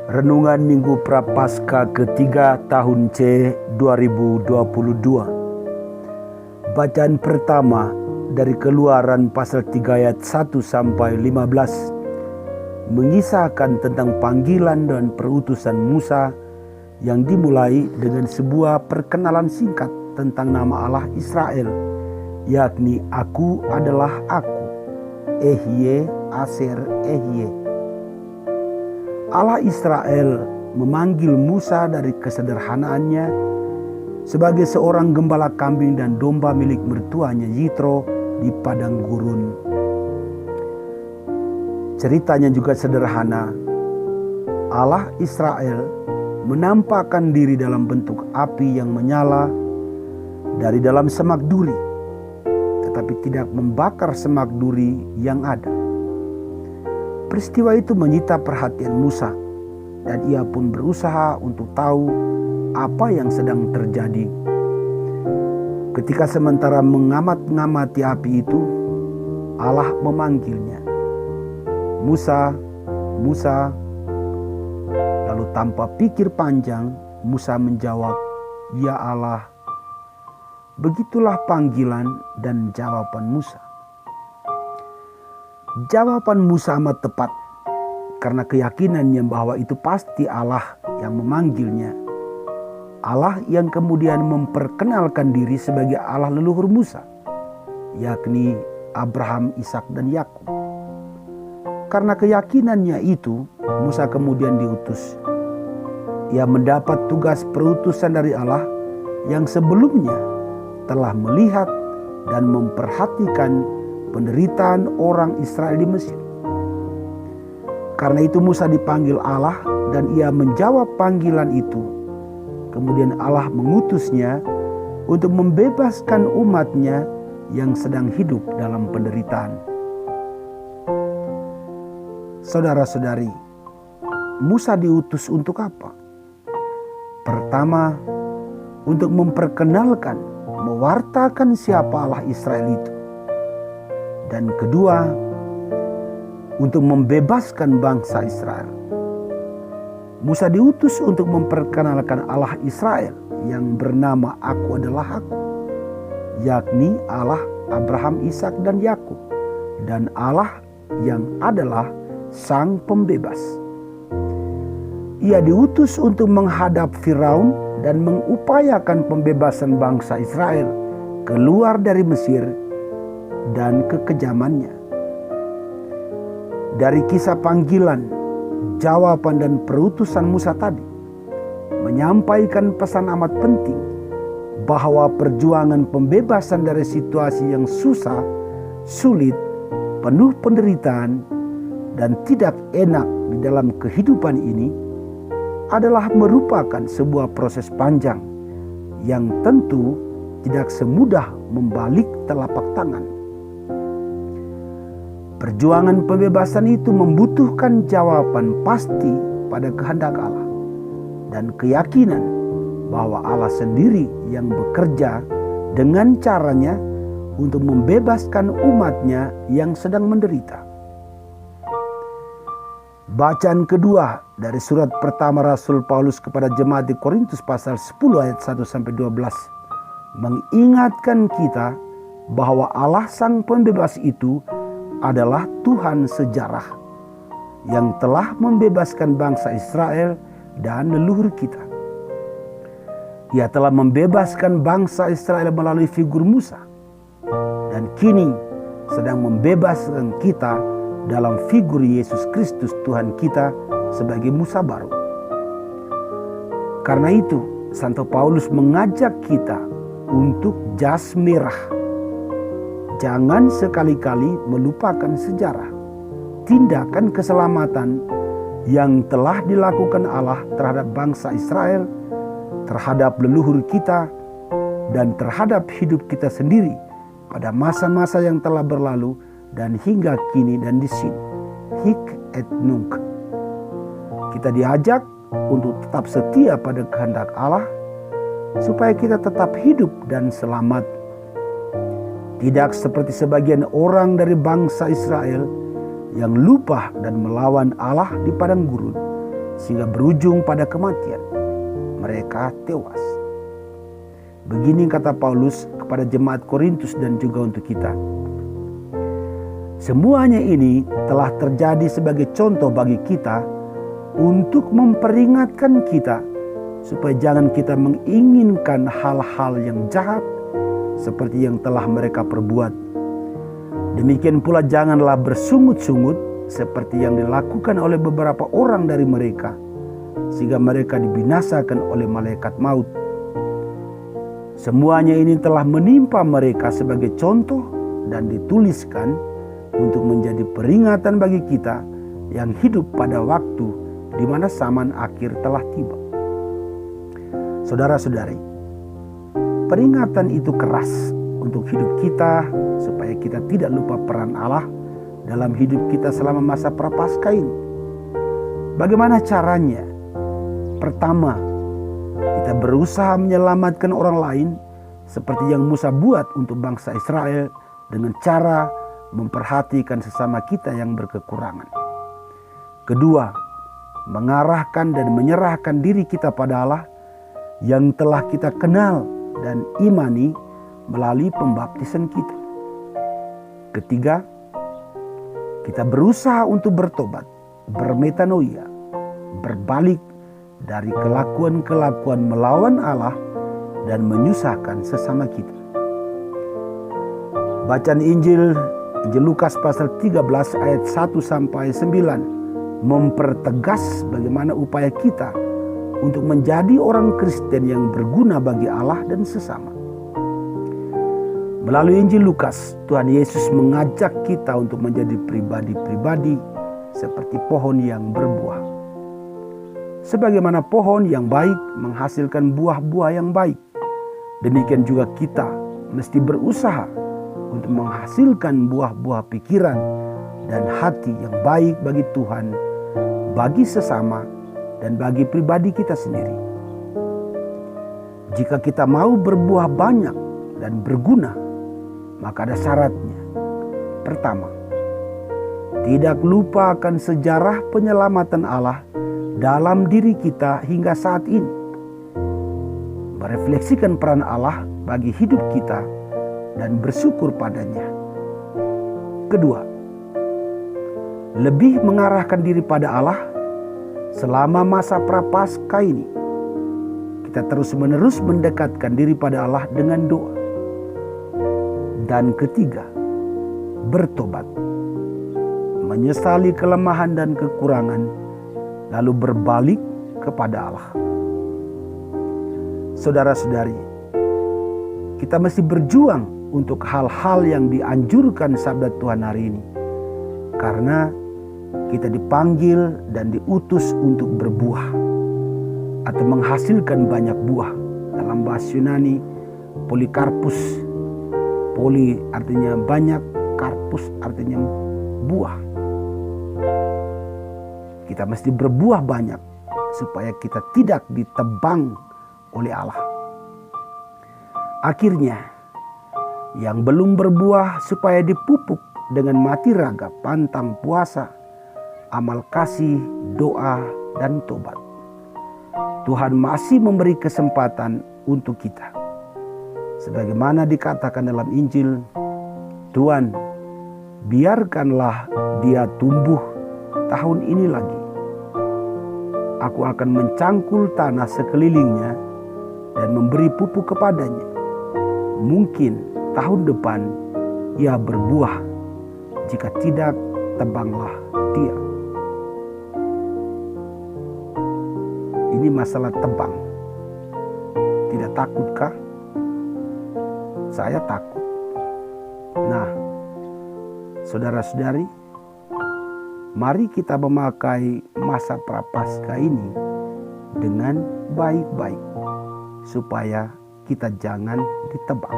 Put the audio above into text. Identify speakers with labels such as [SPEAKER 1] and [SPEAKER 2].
[SPEAKER 1] Renungan Minggu Prapaskah ketiga tahun C 2022. Bacaan pertama dari Keluaran pasal 3 ayat 1 sampai 15 mengisahkan tentang panggilan dan perutusan Musa yang dimulai dengan sebuah perkenalan singkat tentang nama Allah Israel, yakni Aku adalah Aku, Ehye Aser Ehye. Allah Israel memanggil Musa dari kesederhanaannya sebagai seorang gembala kambing dan domba milik mertuanya Yitro di padang gurun. Ceritanya juga sederhana. Allah Israel menampakkan diri dalam bentuk api yang menyala dari dalam semak duri, tetapi tidak membakar semak duri yang ada. Peristiwa itu menyita perhatian Musa, dan ia pun berusaha untuk tahu apa yang sedang terjadi. Ketika sementara mengamati api itu, Allah memanggilnya, "Musa, Musa." Lalu tanpa pikir panjang, Musa menjawab, "Ya Allah." Begitulah panggilan dan jawaban Musa. Jawaban Musa amat tepat karena keyakinannya bahwa itu pasti Allah yang memanggilnya. Allah yang kemudian memperkenalkan diri sebagai Allah leluhur Musa, yakni Abraham, Ishak, dan Yakub. Karena keyakinannya itu, Musa kemudian diutus. Ia mendapat tugas perutusan dari Allah yang sebelumnya telah melihat dan memperhatikan penderitaan orang Israel di Mesir. Karena itu Musa dipanggil Allah dan ia menjawab panggilan itu. Kemudian Allah mengutusnya untuk membebaskan umatnya yang sedang hidup dalam penderitaan. Saudara-saudari, Musa diutus untuk apa? Pertama, untuk memperkenalkan, mewartakan siapa Allah Israel itu. Dan kedua, untuk membebaskan bangsa Israel. Musa diutus untuk memperkenalkan Allah Israel yang bernama Aku adalah Aku, yakni Allah Abraham, Ishak, dan Yakub, dan Allah yang adalah Sang Pembebas. Ia diutus untuk menghadap Firaun dan mengupayakan pembebasan bangsa Israel keluar dari Mesir dan kekejamannya. Dari kisah panggilan, jawaban, dan perutusan Musa tadi menyampaikan pesan amat penting bahwa perjuangan pembebasan dari situasi yang susah, sulit, penuh penderitaan, dan tidak enak di dalam kehidupan ini adalah merupakan sebuah proses panjang yang tentu tidak semudah membalik telapak tangan. Perjuangan pembebasan itu membutuhkan jawaban pasti pada kehendak Allah dan keyakinan bahwa Allah sendiri yang bekerja dengan caranya untuk membebaskan umatnya yang sedang menderita. Bacaan kedua dari surat pertama Rasul Paulus kepada jemaat di Korintus pasal 10 ayat 1 sampai 12 mengingatkan kita bahwa Allah Sang Pembebas itu adalah Tuhan sejarah yang telah membebaskan bangsa Israel dan leluhur kita. Ia telah membebaskan bangsa Israel melalui figur Musa dan kini sedang membebaskan kita dalam figur Yesus Kristus Tuhan kita sebagai Musa baru. Karena itu Santo Paulus mengajak kita untuk jas merah. Jangan sekali-kali melupakan sejarah, tindakan keselamatan yang telah dilakukan Allah terhadap bangsa Israel, terhadap leluhur kita, dan terhadap hidup kita sendiri pada masa-masa yang telah berlalu dan hingga kini dan di sini. Hic et nunc. Kita diajak untuk tetap setia pada kehendak Allah supaya kita tetap hidup dan selamat. Tidak seperti sebagian orang dari bangsa Israel yang lupa dan melawan Allah di padang gurun, sehingga berujung pada kematian. Mereka tewas. Begini kata Paulus kepada jemaat Korintus dan juga untuk kita. Semuanya ini telah terjadi sebagai contoh bagi kita untuk memperingatkan kita supaya jangan kita menginginkan hal-hal yang jahat seperti yang telah mereka perbuat. Demikian pula janganlah bersungut-sungut seperti yang dilakukan oleh beberapa orang dari mereka, sehingga mereka dibinasakan oleh malaikat maut. Semuanya ini telah menimpa mereka sebagai contoh dan dituliskan untuk menjadi peringatan bagi kita yang hidup pada waktu di mana zaman akhir telah tiba. Saudara-saudari, peringatan itu keras untuk hidup kita supaya kita tidak lupa peran Allah dalam hidup kita selama masa prapaskah ini. Bagaimana caranya? Pertama, kita berusaha menyelamatkan orang lain seperti yang Musa buat untuk bangsa Israel dengan cara memperhatikan sesama kita yang berkekurangan. Kedua, mengarahkan dan menyerahkan diri kita pada Allah yang telah kita kenal dan imani melalui pembaptisan kita. Ketiga, kita berusaha untuk bertobat, bermetanoia, berbalik dari kelakuan-kelakuan melawan Allah dan menyusahkan sesama kita. Bacaan Injil Lukas pasal 13 ayat 1 sampai 9 mempertegas bagaimana upaya kita untuk menjadi orang Kristen yang berguna bagi Allah dan sesama. Melalui Injil Lukas, Tuhan Yesus mengajak kita untuk menjadi pribadi-pribadi seperti pohon yang berbuah. Sebagaimana pohon yang baik menghasilkan buah-buah yang baik, demikian juga kita mesti berusaha untuk menghasilkan buah-buah pikiran dan hati yang baik bagi Tuhan, bagi sesama, dan bagi pribadi kita sendiri. Jika kita mau berbuah banyak dan berguna, maka ada syaratnya. Pertama, tidak lupa akan sejarah penyelamatan Allah dalam diri kita hingga saat ini. Merefleksikan peran Allah bagi hidup kita dan bersyukur padanya. Kedua, lebih mengarahkan diri pada Allah selama masa prapaskah ini. Kita terus-menerus mendekatkan diri pada Allah dengan doa. Dan ketiga, bertobat, menyesali kelemahan dan kekurangan, lalu berbalik kepada Allah. Saudara-saudari, kita mesti berjuang untuk hal-hal yang dianjurkan sabda Tuhan hari ini. Karena kita dipanggil dan diutus untuk berbuah atau menghasilkan banyak buah. Dalam bahasa Yunani, polikarpus. Poli artinya banyak, karpus artinya buah. Kita mesti berbuah banyak supaya kita tidak ditebang oleh Allah. Akhirnya, yang belum berbuah supaya dipupuk dengan mati raga, pantang puasa, amal kasih, doa, dan tobat. Tuhan masih memberi kesempatan untuk kita. Sebagaimana dikatakan dalam Injil, Tuhan, biarkanlah dia tumbuh tahun ini lagi. Aku akan mencangkul tanah sekelilingnya dan memberi pupuk kepadanya. Mungkin tahun depan ia berbuah, jika tidak, tebanglah dia. Ini masalah tebang. Tidak takutkah? Saya takut. Nah, saudara-saudari, mari kita memakai masa prapaskah ini dengan baik-baik supaya kita jangan ditebang.